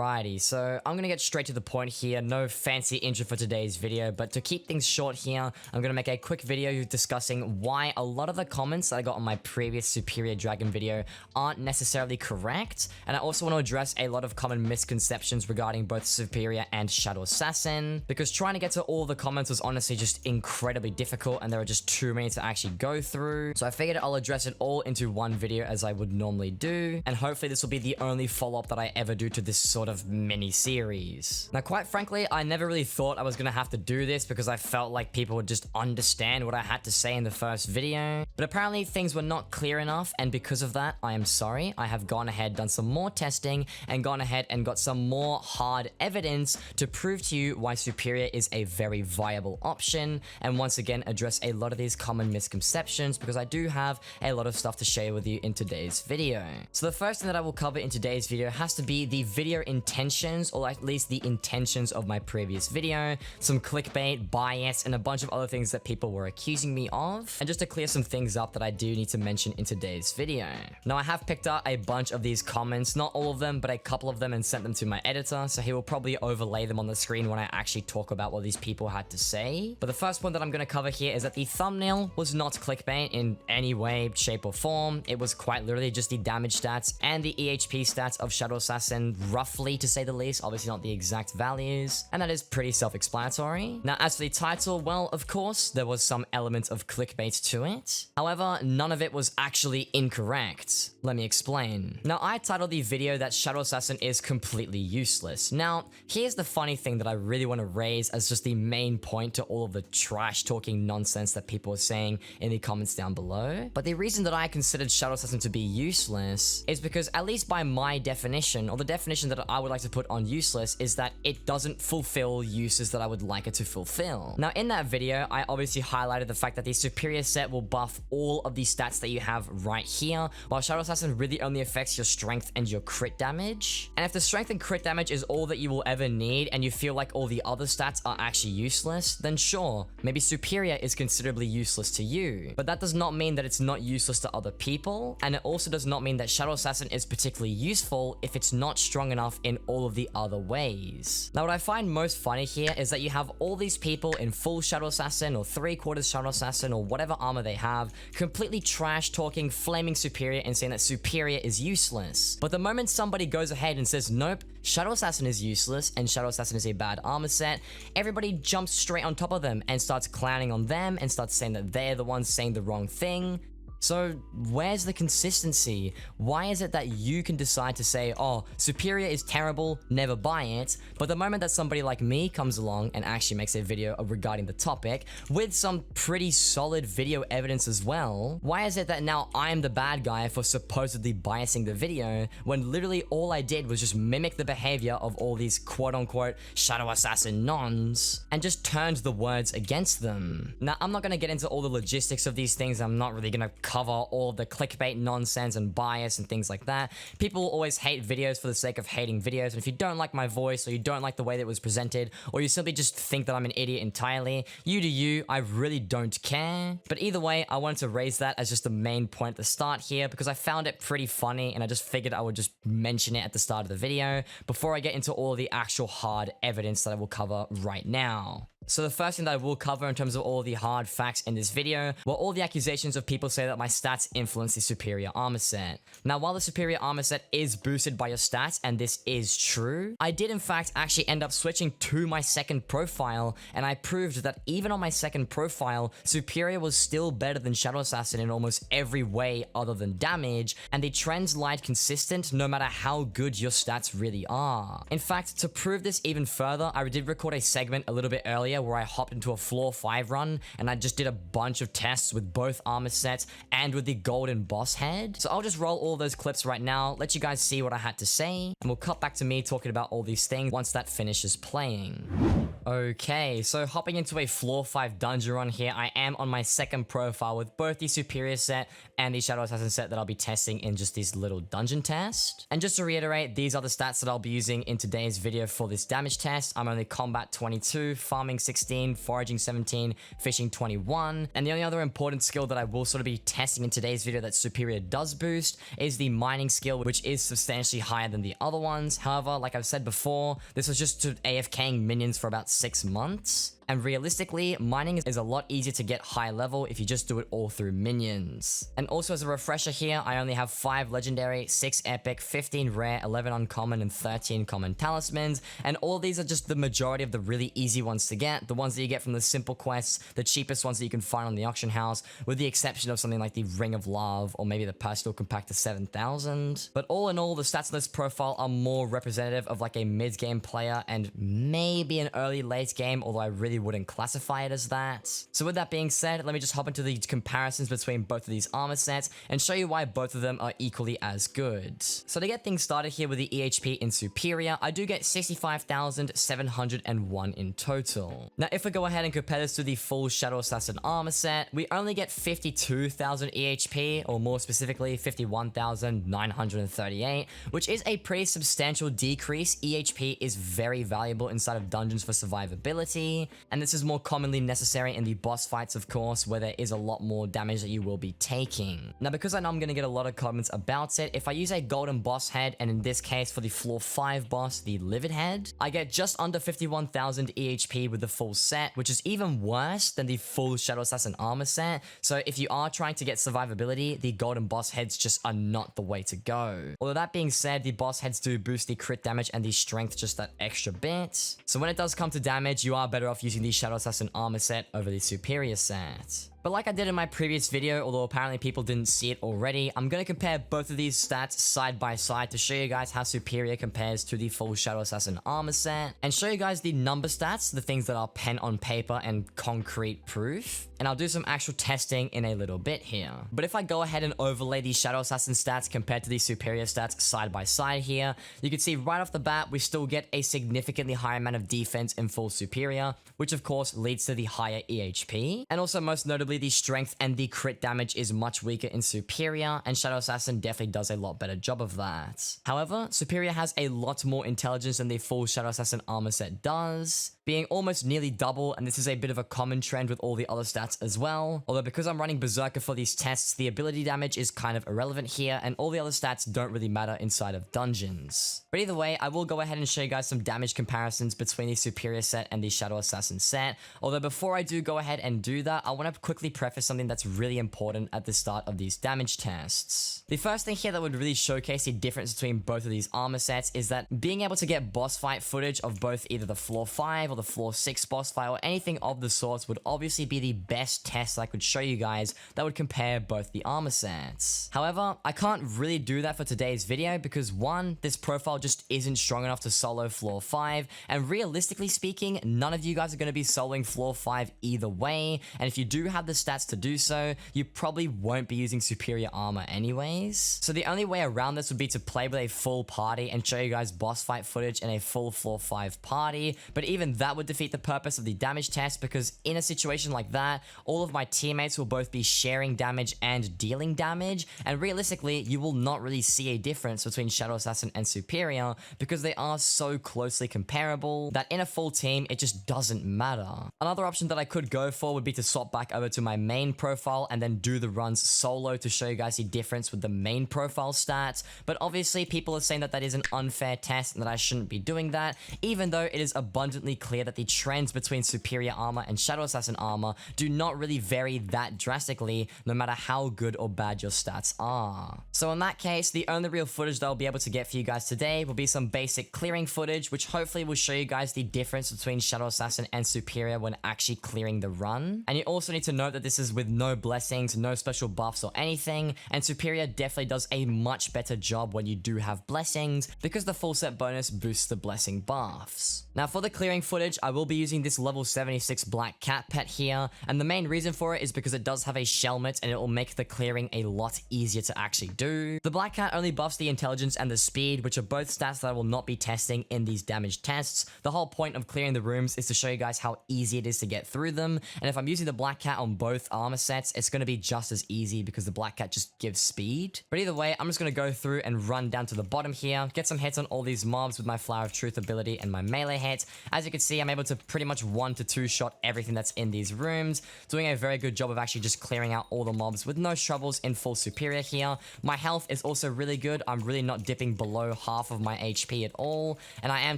Alrighty, so I'm gonna get straight to the point here. No fancy intro for today's video, but to keep things short here, I'm gonna make a quick video discussing why a lot of the comments that I got on my previous Superior Dragon video aren't necessarily correct, and I also want to address a lot of common misconceptions regarding both Superior and Shadow Assassin, because trying to get to all the comments was honestly just incredibly difficult, and there are just too many to actually go through. So I figured I'll address it all into one video as I would normally do, and hopefully this will be the only follow-up that I ever do to this sort of mini-series. Now, quite frankly, I never really thought I was gonna have to do this because I felt like people would just understand what I had to say in the first video, but apparently things were not clear enough, and because of that, I am sorry. I have gone ahead, done some more testing, and gone ahead and got some more hard evidence to prove to you why Superior is a very viable option, and once again address a lot of these common misconceptions because I do have a lot of stuff to share with you in today's video. So the first thing that I will cover in today's video has to be the video intentions, or at least the intentions of my previous video, some clickbait, bias, and a bunch of other things that people were accusing me of, and just to clear some things up that I do need to mention in today's video. Now, I have picked up a bunch of these comments, not all of them, but a couple of them, and sent them to my editor, so he will probably overlay them on the screen when I actually talk about what these people had to say. But the first point that I'm going to cover here is that the thumbnail was not clickbait in any way, shape, or form. It was quite literally just the damage stats and the EHP stats of Shadow Assassin, roughly to say the least, obviously not the exact values, and that is pretty self-explanatory. Now, as for the title, well, of course, there was some element of clickbait to it. However, none of it was actually incorrect. Let me explain. Now, I titled the video that Shadow Assassin is completely useless. Now, here's the funny thing that I really want to raise as just the main point to all of the trash-talking nonsense that people are saying in the comments down below. But the reason that I considered Shadow Assassin to be useless is because, at least by my definition, or the definition that I would like to put on useless, is that it doesn't fulfill uses that I would like it to fulfill. Now, in that video, I obviously highlighted the fact that the Superior set will buff all of the stats that you have right here, while Shadow Assassin really only affects your strength and your crit damage. And if the strength and crit damage is all that you will ever need, and you feel like all the other stats are actually useless, then sure, maybe Superior is considerably useless to you. But that does not mean that it's not useless to other people, and it also does not mean that Shadow Assassin is particularly useful if it's not strong enough in all of the other ways. Now, what I find most funny here is that you have all these people in full Shadow Assassin or 3/4 Shadow Assassin or whatever armor they have, completely trash talking, flaming Superior and saying that Superior is useless. But the moment somebody goes ahead and says, nope, Shadow Assassin is useless and Shadow Assassin is a bad armor set, everybody jumps straight on top of them and starts clowning on them and starts saying that they're the ones saying the wrong thing. So where's the consistency? Why is it that you can decide to say, oh, Superior is terrible, never buy it, but the moment that somebody like me comes along and actually makes a video regarding the topic with some pretty solid video evidence as well, why is it that now I'm the bad guy for supposedly biasing the video when literally all I did was just mimic the behavior of all these quote-unquote Shadow Assassin nons and just turned the words against them? Now, I'm not going to get into all the logistics of these things. I'm not really going to cover all the clickbait nonsense and bias and things like that. People will always hate videos for the sake of hating videos, and if you don't like my voice, or you don't like the way that it was presented, or you simply just think that I'm an idiot entirely, you do you, I really don't care. But either way, I wanted to raise that as just the main point at the start here because I found it pretty funny, and I just figured I would just mention it at the start of the video before I get into all the actual hard evidence that I will cover right now. So the first thing that I will cover in terms of all the hard facts in this video were all the accusations of people say that my stats influence the Superior armor set. Now, while the Superior armor set is boosted by your stats, and this is true, I did in fact actually end up switching to my second profile, and I proved that even on my second profile, Superior was still better than Shadow Assassin in almost every way other than damage, and the trends lied consistent no matter how good your stats really are. In fact, to prove this even further, I did record a segment a little bit earlier where I hopped into a floor 5 run and I just did a bunch of tests with both armor sets and with the golden boss head. So I'll just roll all those clips right now, let you guys see what I had to say, and we'll cut back to me talking about all these things once that finishes playing. Okay, so hopping into a floor 5 dungeon run here, I am on my second profile with both the Superior set and the Shadow Assassin set that I'll be testing in just this little dungeon test. And just to reiterate, these are the stats that I'll be using in today's video for this damage test. I'm only combat 22, farming 16, foraging 17, fishing 21. And the only other important skill that I will sort of be testing in today's video that Superior does boost is the mining skill, which is substantially higher than the other ones. However, like I've said before, this was just to AFKing minions for about 6 months. And realistically, mining is a lot easier to get high level if you just do it all through minions. And also as a refresher here, I only have 5 legendary, 6 epic, 15 rare, 11 uncommon, and 13 common talismans. And all of these are just the majority of the really easy ones to get, the ones that you get from the simple quests, the cheapest ones that you can find on the auction house, with the exception of something like the Ring of Love or maybe the Personal Compactor 7000. But all in all, the stats of this profile are more representative of like a mid-game player and maybe an early late game, although I really wouldn't classify it as that. So with that being said, let me just hop into the comparisons between both of these armor sets and show you why both of them are equally as good. So to get things started here with the EHP in Superior, I do get 65,701 in total. Now if we go ahead and compare this to the full Shadow Assassin armor set, we only get 52,000 EHP, or more specifically 51,938, which is a pretty substantial decrease. EHP is very valuable inside of dungeons for survivability, and this is more commonly necessary in the boss fights, of course, where there is a lot more damage that you will be taking. Now, because I know I'm going to get a lot of comments about it, if I use a golden boss head, and in this case for the floor 5 boss, the livid head, I get just under 51,000 EHP with the full set, which is even worse than the full Shadow Assassin armor set. So if you are trying to get survivability, the golden boss heads just are not the way to go. Although that being said, the boss heads do boost the crit damage and the strength just that extra bit. So when it does come to damage, you are better off using the Shadow Assassin armor set over the Superior set. But like I did in my previous video, although apparently people didn't see it already, I'm going to compare both of these stats side by side to show you guys how Superior compares to the full Shadow Assassin armor set, and show you guys the number stats, the things that are pen on paper and concrete proof. And I'll do some actual testing in a little bit here. But if I go ahead and overlay the Shadow Assassin stats compared to the Superior stats side by side here, you can see right off the bat, we still get a significantly higher amount of defense in full Superior, which of course leads to the higher EHP. And also most notably, the strength and the crit damage is much weaker in Superior, and Shadow Assassin definitely does a lot better job of that. However, Superior has a lot more intelligence than the full Shadow Assassin armor set does, being almost nearly double, and this is a bit of a common trend with all the other stats as well. Although because I'm running Berserker for these tests, the ability damage is kind of irrelevant here, and all the other stats don't really matter inside of dungeons. But either way, I will go ahead and show you guys some damage comparisons between the Superior set and the Shadow Assassin set. Although before I do go ahead and do that, I want to quickly preface something that's really important at the start of these damage tests. The first thing here that would really showcase the difference between both of these armor sets is that being able to get boss fight footage of both either the floor 5 or the floor 6 boss fight or anything of the sorts would obviously be the best test I could show you guys that would compare both the armor sets. However, I can't really do that for today's video because one, this profile just isn't strong enough to solo floor 5, and realistically speaking, none of you guys are going to be soloing floor 5 either way, and if you do have the stats to do so, you probably won't be using Superior armor anyways. So the only way around this would be to play with a full party and show you guys boss fight footage in a full floor 5 party, but even that would defeat the purpose of the damage test because in a situation like that, all of my teammates will both be sharing damage and dealing damage, and realistically, you will not really see a difference between Shadow Assassin and Superior because they are so closely comparable that in a full team, it just doesn't matter. Another option that I could go for would be to swap back over to my main profile and then do the runs solo to show you guys the difference with the main profile stats, but obviously people are saying that that is an unfair test and that I shouldn't be doing that, even though it is abundantly clear that the trends between Superior armor and Shadow Assassin armor do not really vary that drastically no matter how good or bad your stats are. So in that case, the only real footage that I'll be able to get for you guys today will be some basic clearing footage, which hopefully will show you guys the difference between Shadow Assassin and Superior when actually clearing the run. And you also need to note that this is with no blessings, no special buffs or anything, and Superior definitely does a much better job when you do have blessings because the full set bonus boosts the blessing buffs. Now for the clearing footage, footage, I will be using this level 76 black cat pet here, and the main reason for it is because it does have a shelmet and it will make the clearing a lot easier to actually do. The black cat only buffs the intelligence and the speed, which are both stats that I will not be testing in these damage tests. The whole point of clearing the rooms is to show you guys how easy it is to get through them, and if I'm using the black cat on both armor sets, it's going to be just as easy because the black cat just gives speed. But either way, I'm just going to go through and run down to the bottom here, get some hits on all these mobs with my Flower of Truth ability and my melee hits. As you can see, I'm able to pretty much 1 to 2 shot everything that's in these rooms, doing a very good job of actually just clearing out all the mobs with no troubles in full superior here. My health is also really good. I'm really not dipping below half of my HP at all, and I am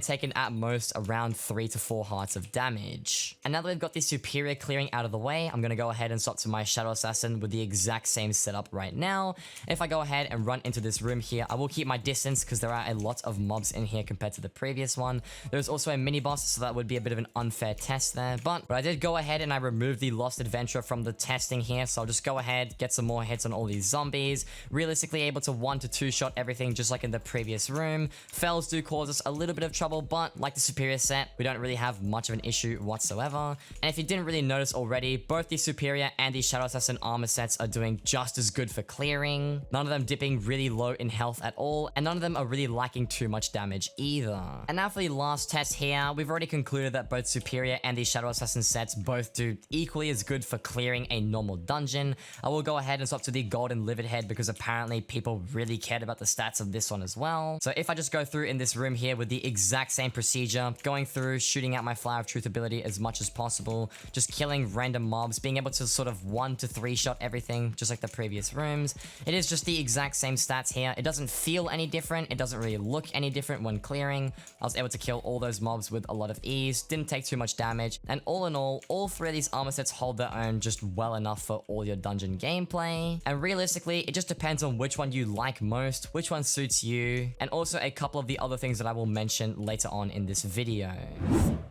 taking at most around 3 to 4 hearts of damage. And now that we've got the superior clearing out of the way, I'm going to go ahead and swap to my Shadow Assassin with the exact same setup right now. If I go ahead and run into this room here, I will keep my distance because there are a lot of mobs in here compared to the previous one. There's also a mini boss, so that would be a bit of an unfair test there, but I did go ahead and I removed the Lost Adventure from the testing here, so I'll just go ahead, get some more hits on all these zombies, realistically able to 1 to 2 shot everything just like in the previous room. Fells do cause us a little bit of trouble, but like the superior set, we don't really have much of an issue whatsoever. And if you didn't really notice already, both the superior and the Shadow Assassin armor sets are doing just as good for clearing. None of them dipping really low in health at all, and none of them are really lacking too much damage either. And now for the last test here, we've already concluded that both superior and the Shadow Assassin sets both do equally as good for clearing a normal dungeon. I will go ahead and swap to the Golden Livid Head because apparently people really cared about the stats of this one as well. So if I just go through in this room here with the exact same procedure, going through, shooting out my Flower of Truth ability as much as possible, just killing random mobs, being able to sort of 1 to 3 shot everything just like the previous rooms. It is just the exact same stats here. It doesn't feel any different. It doesn't really look any different when clearing. I was able to kill all those mobs with a lot of ease, didn't take too much damage, and all in all 3 of these armor sets hold their own just well enough for all your dungeon gameplay. And realistically, it just depends on which one you like most, which one suits you, and also a couple of the other things that I will mention later on in this video.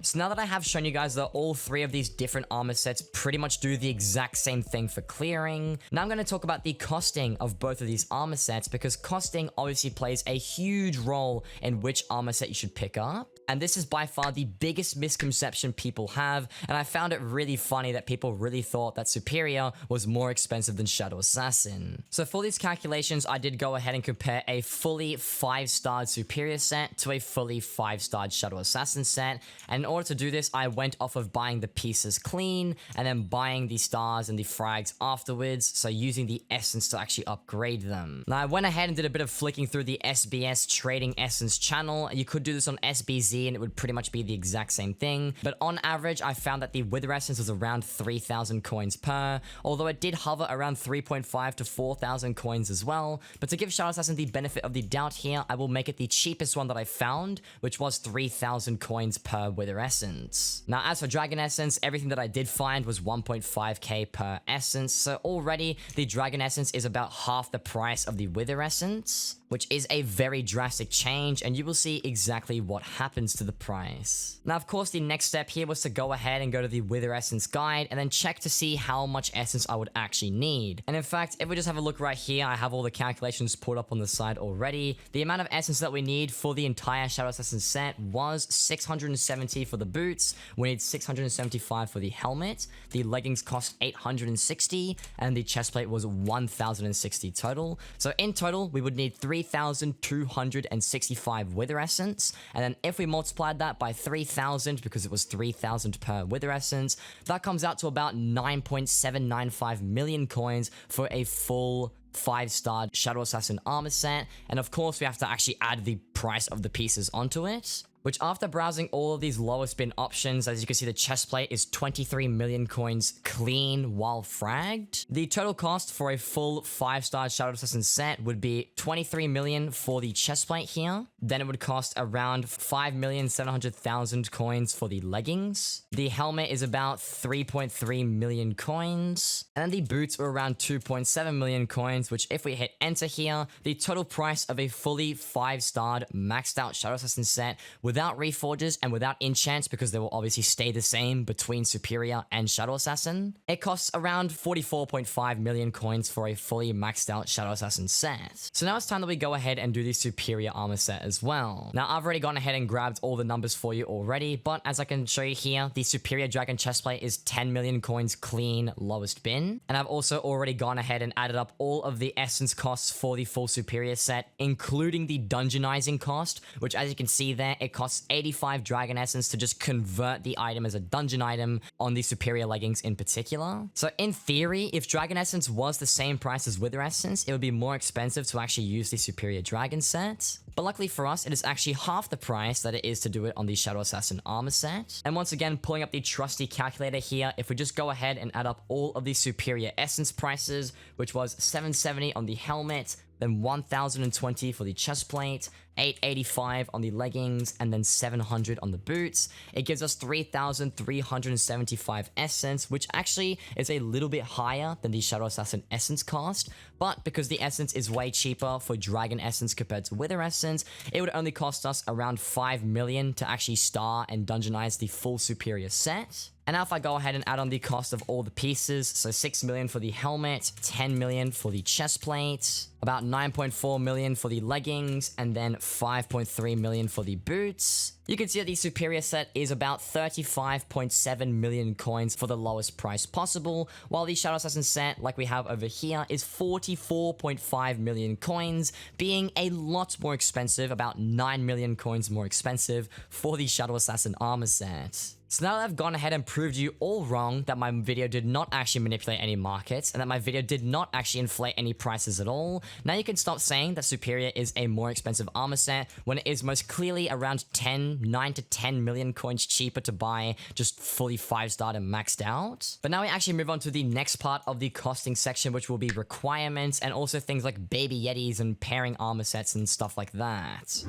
So now that I have shown you guys that all 3 of these different armor sets pretty much do the exact same thing for clearing, now I'm going to talk about the costing of both of these armor sets, because costing obviously plays a huge role in which armor set you should pick up. And this is by far the biggest misconception people have, and I found it really funny that people really thought that Superior was more expensive than Shadow Assassin. So for these calculations, I did go ahead and compare a fully 5-starred Superior set to a fully 5-starred Shadow Assassin set, and in order to do this, I went off of buying the pieces clean, and then buying the stars and the frags afterwards, so using the essence to actually upgrade them. Now I went ahead and did a bit of flicking through the SBS Trading Essence channel. You could do this on SBZ, and it would pretty much be the exact same thing, but on average I found that the Wither Essence was around 3,000 coins per, although it did hover around 3.5 to 4,000 coins as well. But to give Shadow Assassin the benefit of the doubt here, I will make it the cheapest one that I found, which was 3,000 coins per Wither Essence. Now as for Dragon Essence, everything that I did find was 1.5k per essence, so already the Dragon Essence is about half the price of the Wither Essence, which is a very drastic change, and you will see exactly what happens to the price. Now, of course, the next step here was to go ahead and go to the Wither Essence guide and then check to see how much essence I would actually need. And in fact, if we just have a look right here, I have all the calculations pulled up on the side already. The amount of essence that we need for the entire Shadow Assassin set was 670 for the boots, we need 675 for the helmet, the leggings cost 860, and the chestplate was 1060 total. So in total, we would need 3,265 Wither Essence, and then if we multiplied that by 3,000, because it was 3,000 per Wither Essence, that comes out to about 9.795 million coins for a full 5-star Shadow Assassin armor set. And of course, we have to actually add the price of the pieces onto it, which after browsing all of these lower spin options, as you can see, the chest plate is 23 million coins clean while fragged. The total cost for a full 5-star Shadow Assassin set would be 23 million for the chest plate here. Then it would cost around 5,700,000 coins for the leggings. The helmet is about 3.3 million coins. And then the boots are around 2.7 million coins, which if we hit enter here, the total price of a fully 5-starred maxed out Shadow Assassin set would without reforges and without enchants, because they will obviously stay the same between Superior and Shadow Assassin, it costs around 44.5 million coins for a fully maxed out Shadow Assassin set. So now it's time that we go ahead and do the Superior Armor set as well. Now I've already gone ahead and grabbed all the numbers for you already, but as I can show you here, the Superior Dragon chestplate is 10 million coins clean lowest bin. And I've also already gone ahead and added up all of the essence costs for the full Superior set, including the dungeonizing cost, which as you can see there, it costs 85 dragon essence to just convert the item as a dungeon item on the Superior leggings in particular. So in theory, if dragon essence was the same price as wither essence, it would be more expensive to actually use the Superior Dragon set. But luckily for us, it is actually half the price that it is to do it on the Shadow Assassin armor set. And once again, pulling up the trusty calculator here, if we just go ahead and add up all of the Superior essence prices, which was 770 on the helmet, then 1020 for the chestplate, 885 on the leggings, and then 700 on the boots. It gives us 3,375 essence, which actually is a little bit higher than the Shadow Assassin essence cost, but because the essence is way cheaper for dragon essence compared to wither essence, it would only cost us around 5 million to actually star and dungeonize the full Superior set. And now if I go ahead and add on the cost of all the pieces, so 6 million for the helmet, 10 million for the chestplate, about 9.4 million for the leggings, and then 5.3 million for the boots, you can see that the Superior set is about 35.7 million coins for the lowest price possible, while the Shadow Assassin set, like we have over here, is 44.5 million coins, being a lot more expensive, about 9 million coins more expensive for the Shadow Assassin armor set. So now that I've gone ahead and proved you all wrong that my video did not actually manipulate any markets and that my video did not actually inflate any prices at all, now you can stop saying that Superior is a more expensive armor set when it is most clearly around 9 to 10 million coins cheaper to buy just fully 5-starred and maxed out. But now we actually move on to the next part of the costing section, which will be requirements and also things like baby Yetis and pairing armor sets and stuff like that.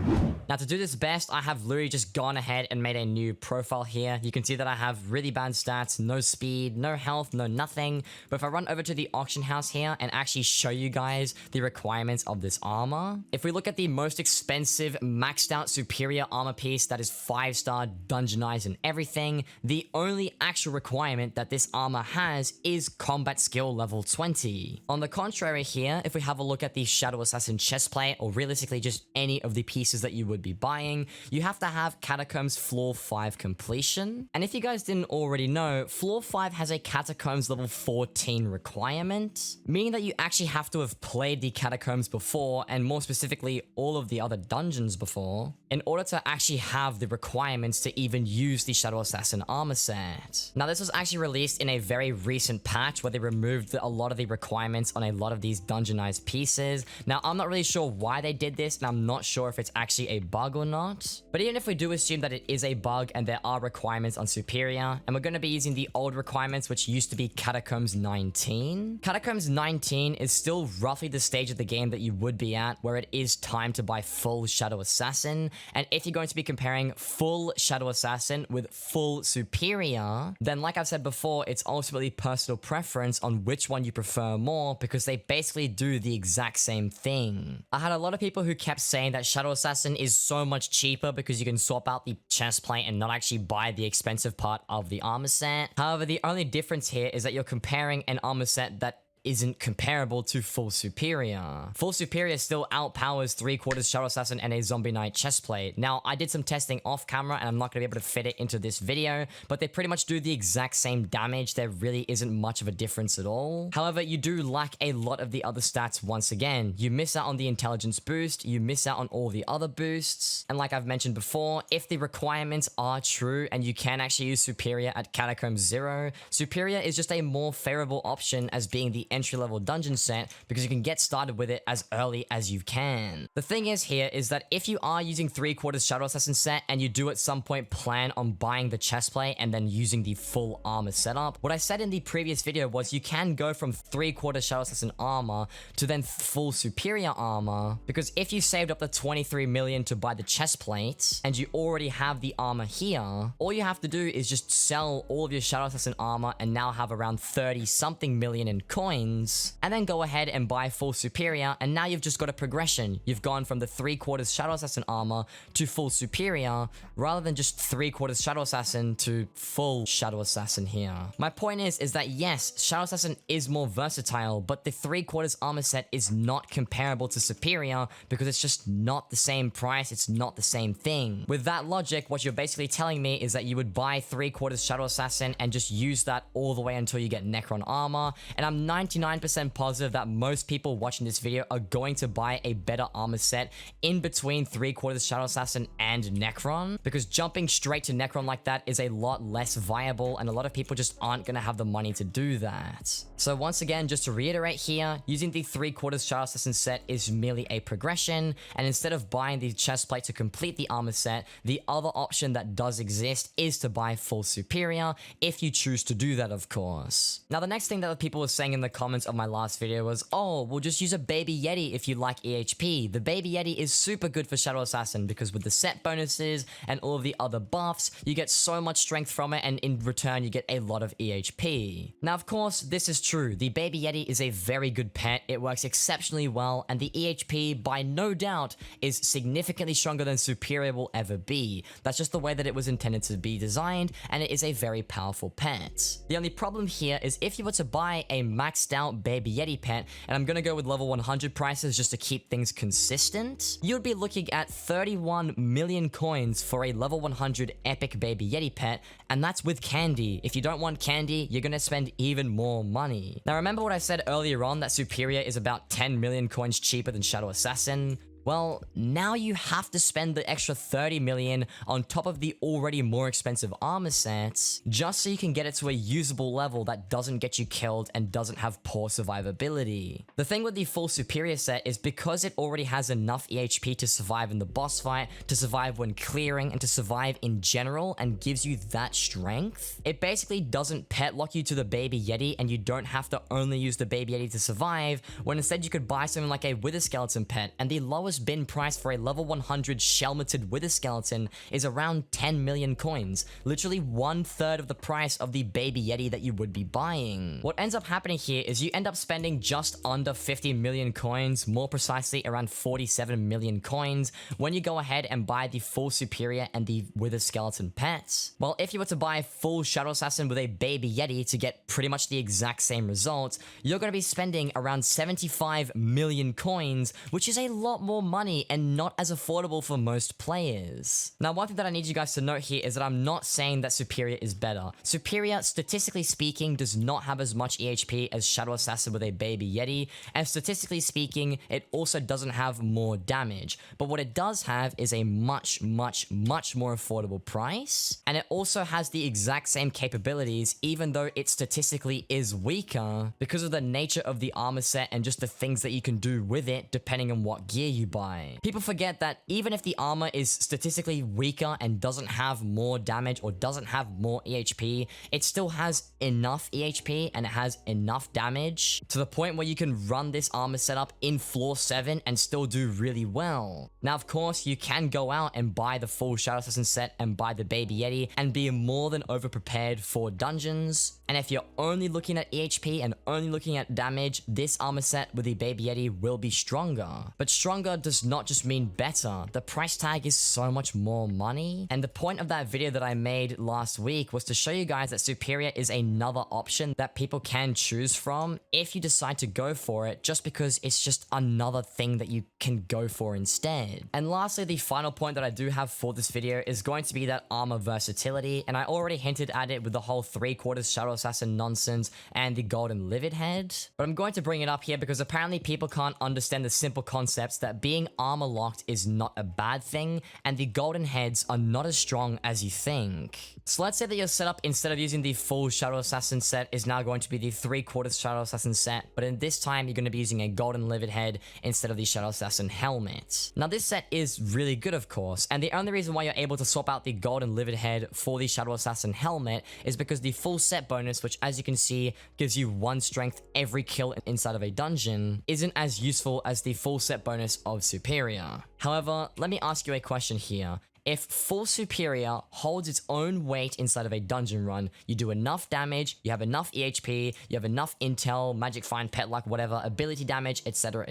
Now to do this best, I have literally just gone ahead and made a new profile here. You can see that I have really bad stats, no speed, no health, no nothing. But if I run over to the auction house here and actually show you guys the requirements of this armor, if we look at the most expensive maxed out Superior armor piece that is 5-star, dungeonized and everything, the only actual requirement that this armor has is combat skill level 20. On the contrary here, if we have a look at the Shadow Assassin chestplate, or realistically just any of the pieces that you would be buying, you have to have Catacombs Floor 5 completion. And if you guys didn't already know, Floor 5 has a Catacombs level 14 requirement, meaning that you actually have to have played the Catacombs before, and more specifically, all of the other dungeons before, in order to actually have the requirements to even use the Shadow Assassin armor set. Now, this was actually released in a very recent patch where they removed a lot of the requirements on a lot of these dungeonized pieces. Now, I'm not really sure why they did this, and I'm not sure if it's actually a bug or not. But even if we do assume that it is a bug and there are requirements on Superior, and we're going to be using the old requirements, which used to be Catacombs 19. Catacombs 19 is still roughly the stage of the game that you would be at where it is time to buy full Shadow Assassin. And if you're going to be comparing full Shadow Assassin with full Superior, then like I've said before, it's ultimately personal preference on which one you prefer more, because they basically do the exact same thing. I had a lot of people who kept saying that Shadow Assassin is so much cheaper because you can swap out the chestplate and not actually buy the expensive part of the armor set. However, the only difference here is that you're comparing an armor set that isn't comparable to full Superior. Full Superior still outpowers 3/4 Shadow Assassin and a Zombie Knight chestplate. Now, I did some testing off camera and I'm not going to be able to fit it into this video, but they pretty much do the exact same damage. There really isn't much of a difference at all. However, you do lack a lot of the other stats once again. You miss out on the intelligence boost, you miss out on all the other boosts, and like I've mentioned before, if the requirements are true and you can actually use Superior at Catacombs 0, Superior is just a more favorable option as being the entry-level dungeon set because you can get started with it as early as you can. The thing is here is that if you are using 3/4 Shadow Assassin set and you do at some point plan on buying the chestplate and then using the full armor setup, what I said in the previous video was you can go from 3/4 Shadow Assassin armor to then full Superior armor, because if you saved up the 23 million to buy the chestplate and you already have the armor here, all you have to do is just sell all of your Shadow Assassin armor and now have around 30 something million in coins, coins, and then go ahead and buy full superior, and now you've just got a progression. You've gone from the 3/4 Shadow Assassin armor to full superior, rather than just 3/4 Shadow Assassin to full Shadow Assassin here. My point is that yes, Shadow Assassin is more versatile, but the 3/4 armor set is not comparable to superior because it's just not the same price, it's not the same thing. With that logic, what you're basically telling me is that you would buy 3/4 Shadow Assassin and just use that all the way until you get Necron armor, and I'm 99% positive that most people watching this video are going to buy a better armor set in between 3/4 Shadow Assassin and Necron, because jumping straight to Necron like that is a lot less viable, and a lot of people just aren't going to have the money to do that. So once again, just to reiterate here, using the 3/4 Shadow Assassin set is merely a progression, and instead of buying the chestplate to complete the armor set, the other option that does exist is to buy full superior, if you choose to do that, of course. Now, the next thing that people were saying in the comments of my last video was, oh, we'll just use a baby Yeti if you like EHP. The baby Yeti is super good for Shadow Assassin because with the set bonuses and all of the other buffs, you get so much strength from it, and in return, you get a lot of EHP. Now, of course, this is true. The baby Yeti is a very good pet. It works exceptionally well, and the EHP, by no doubt, is significantly stronger than superior will ever be. That's just the way that it was intended to be designed, and it is a very powerful pet. The only problem here is if you were to buy a maxed out baby Yeti pet, and I'm gonna go with level 100 prices just to keep things consistent, you'd be looking at 31 million coins for a level 100 epic baby Yeti pet, and that's with candy. If you don't want candy, you're gonna spend even more money. Now, remember what I said earlier on, that superior is about 10 million coins cheaper than Shadow Assassin? Well, now you have to spend the extra 30 million on top of the already more expensive armor sets, just so you can get it to a usable level that doesn't get you killed and doesn't have poor survivability. The thing with the full superior set is because it already has enough EHP to survive in the boss fight, to survive when clearing, and to survive in general, and gives you that strength, it basically doesn't pet lock you to the baby Yeti, and you don't have to only use the baby Yeti to survive, when instead you could buy something like a Wither Skeleton pet, and the lowest bin price for a level 100 Shelmeted Wither Skeleton is around 10 million coins, literally 1/3 of the price of the baby Yeti that you would be buying. What ends up happening here is you end up spending just under 50 million coins, more precisely around 47 million coins, when you go ahead and buy the full superior and the Wither Skeleton pets. Well, if you were to buy full Shadow Assassin with a baby Yeti to get pretty much the exact same result, you're going to be spending around 75 million coins, which is a lot more money and not as affordable for most players. Now, one thing that I need you guys to note here is that I'm not saying that superior is better. Superior, statistically speaking, does not have as much EHP as Shadow Assassin with a baby Yeti, and statistically speaking, it also doesn't have more damage. But what it does have is a much more affordable price, and it also has the exact same capabilities, even though it statistically is weaker because of the nature of the armor set and just the things that you can do with it depending on what gear you buy. People forget that even if the armor is statistically weaker and doesn't have more damage or doesn't have more EHP, it still has enough EHP and it has enough damage to the point where you can run this armor setup in floor 7 and still do really well. Now, of course, you can go out and buy the full Shadow Assassin set and buy the baby Yeti and be more than over-prepared for dungeons. And if you're only looking at EHP and only looking at damage, this armor set with the baby Yeti will be stronger. But stronger does not just mean better. The price tag is so much more money. And the point of that video that I made last week was to show you guys that superior is another option that people can choose from if you decide to go for it, just because it's just another thing that you can go for instead. And lastly, the final point that I do have for this video is going to be that armor versatility, and I already hinted at it with the whole 3/4 Shadow Assassin nonsense and the golden livid head, but I'm going to bring it up here because apparently people can't understand the simple concepts that being armor locked is not a bad thing, and the golden heads are not as strong as you think. So let's say that your setup, instead of using the full Shadow Assassin set, is now going to be the 3/4 Shadow Assassin set, but in this time you're going to be using a golden livid head instead of the Shadow Assassin helmet. Now, this set is really good, of course, and the only reason why you're able to swap out the golden livid head for the Shadow Assassin helmet is because the full set bonus, which as you can see gives you 1 strength every kill inside of a dungeon, isn't as useful as the full set bonus of superior. However, let me ask you a question here. If full superior holds its own weight inside of a dungeon run, you do enough damage, you have enough EHP, you have enough intel, magic find, pet luck, whatever, ability damage, etc,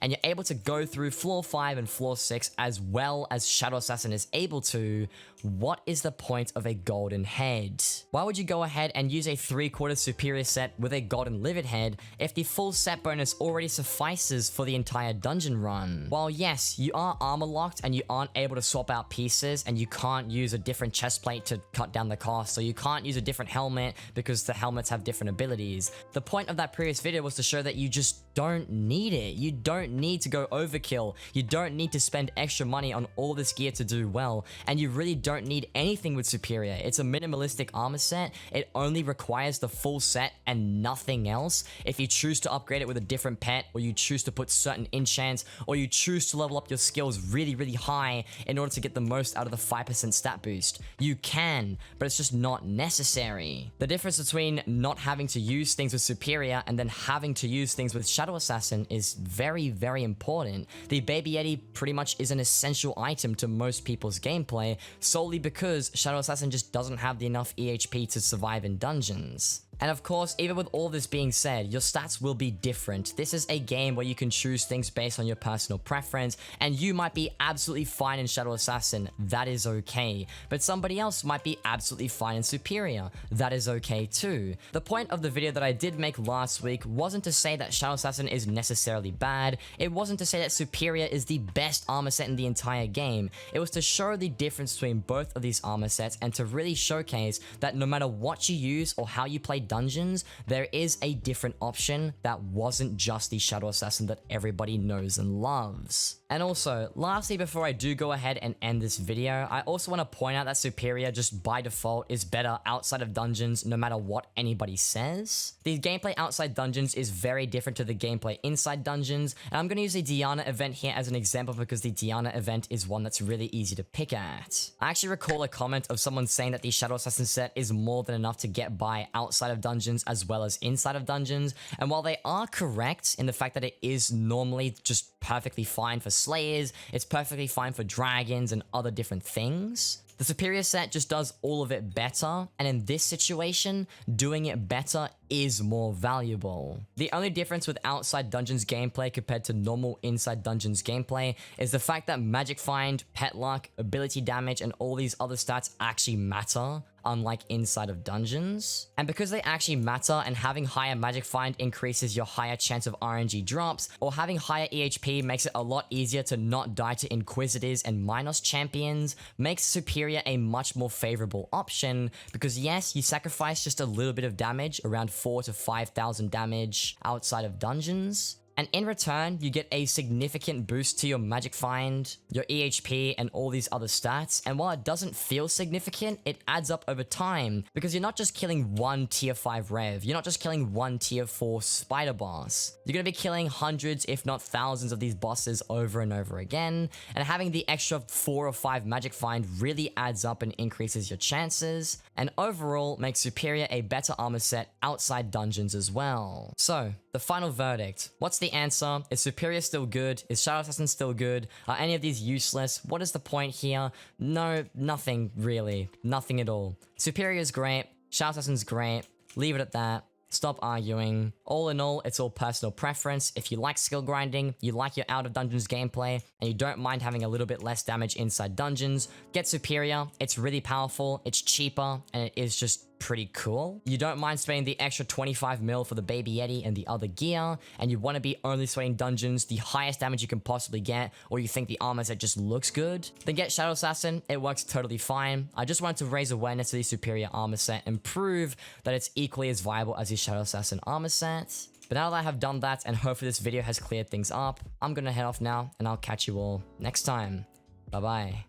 and you're able to go through floor 5 and floor 6 as well as Shadow Assassin is able to, what is the point of a golden head? Why would you go ahead and use a 3/4 superior set with a golden livid head if the full set bonus already suffices for the entire dungeon run? While yes, you are armor locked and you aren't able to swap out pieces and you can't use a different chest plate to cut down the cost, so you can't use a different helmet because the helmets have different abilities. The point of that previous video was to show that you just don't need it. You don't need to go overkill. You don't need to spend extra money on all this gear to do well, and you really don't need anything with superior. It's a minimalistic armor set. It only requires the full set and nothing else. If you choose to upgrade it with a different pet, or you choose to put certain enchants, or you choose to level up your skills really high in order to get the most out of the 5% stat boost, you can, but it's just not necessary. The difference between not having to use things with superior and then having to use things with Shadow Assassin is very important. The Baby Yeti pretty much is an essential item to most people's gameplay, solely because Shadow Assassin just doesn't have enough EHP to survive in dungeons. And of course, even with all this being said, your stats will be different. This is a game where you can choose things based on your personal preference, and you might be absolutely fine in Shadow Assassin. That is okay. But somebody else might be absolutely fine in Superior. That is okay too. The point of the video that I did make last week wasn't to say that Shadow Assassin is necessarily bad. It wasn't to say that Superior is the best armor set in the entire game. It was to show the difference between both of these armor sets and to really showcase that no matter what you use or how you play dungeons, there is a different option that wasn't just the Shadow Assassin that everybody knows and loves. And also, lastly, before I do go ahead and end this video, I also want to point out that Superior just by default is better outside of dungeons no matter what anybody says. The gameplay outside dungeons is very different to the gameplay inside dungeons, and I'm going to use the Diana event here as an example because the Diana event is one that's really easy to pick at. I actually recall a comment of someone saying that the Shadow Assassin set is more than enough to get by outside of dungeons as well as inside of dungeons, and while they are correct in the fact that it is normally just perfectly fine for slayers, it's perfectly fine for dragons and other different things, the Superior set just does all of it better, and in this situation, doing it better is more valuable. The only difference with outside dungeons gameplay compared to normal inside dungeons gameplay is the fact that magic find, pet luck, ability damage, and all these other stats actually matter, unlike inside of dungeons. And because they actually matter and having higher magic find increases your higher chance of RNG drops, or having higher EHP makes it a lot easier to not die to Inquisitors and Minos champions, makes Superior a much more favorable option, because yes, you sacrifice just a little bit of damage, around 4,000 to 5,000 damage outside of dungeons, and in return, you get a significant boost to your magic find, your EHP, and all these other stats. And while it doesn't feel significant, it adds up over time, because you're not just killing one tier 5 rev, you're not just killing one tier 4 spider boss. You're gonna be killing hundreds, if not thousands of these bosses over and over again, and having the extra 4 or 5 magic find really adds up and increases your chances, and overall makes Superior a better armor set outside dungeons as well. So, the final verdict. What's the answer? Is Superior still good? Is Shadow Assassin still good? Are any of these useless? What is the point here? No, nothing really. Nothing at all. Superior is great. Shadow Assassin's great. Leave it at that. Stop arguing. All in all, it's all personal preference. If you like skill grinding, you like your out of dungeons gameplay, and you don't mind having a little bit less damage inside dungeons, get Superior. It's really powerful, it's cheaper, and it is just pretty cool. You don't mind spending the extra 25 mil for the Baby Yeti and the other gear, and you want to be only swaying dungeons the highest damage you can possibly get, or you think the armor set just looks good, then get Shadow Assassin. It works totally fine. I just wanted to raise awareness to the Superior armor set and prove that it's equally as viable as the Shadow Assassin armor set. But now that I have done that, and hopefully this video has cleared things up, I'm gonna head off now, and I'll catch you all next time. Bye bye.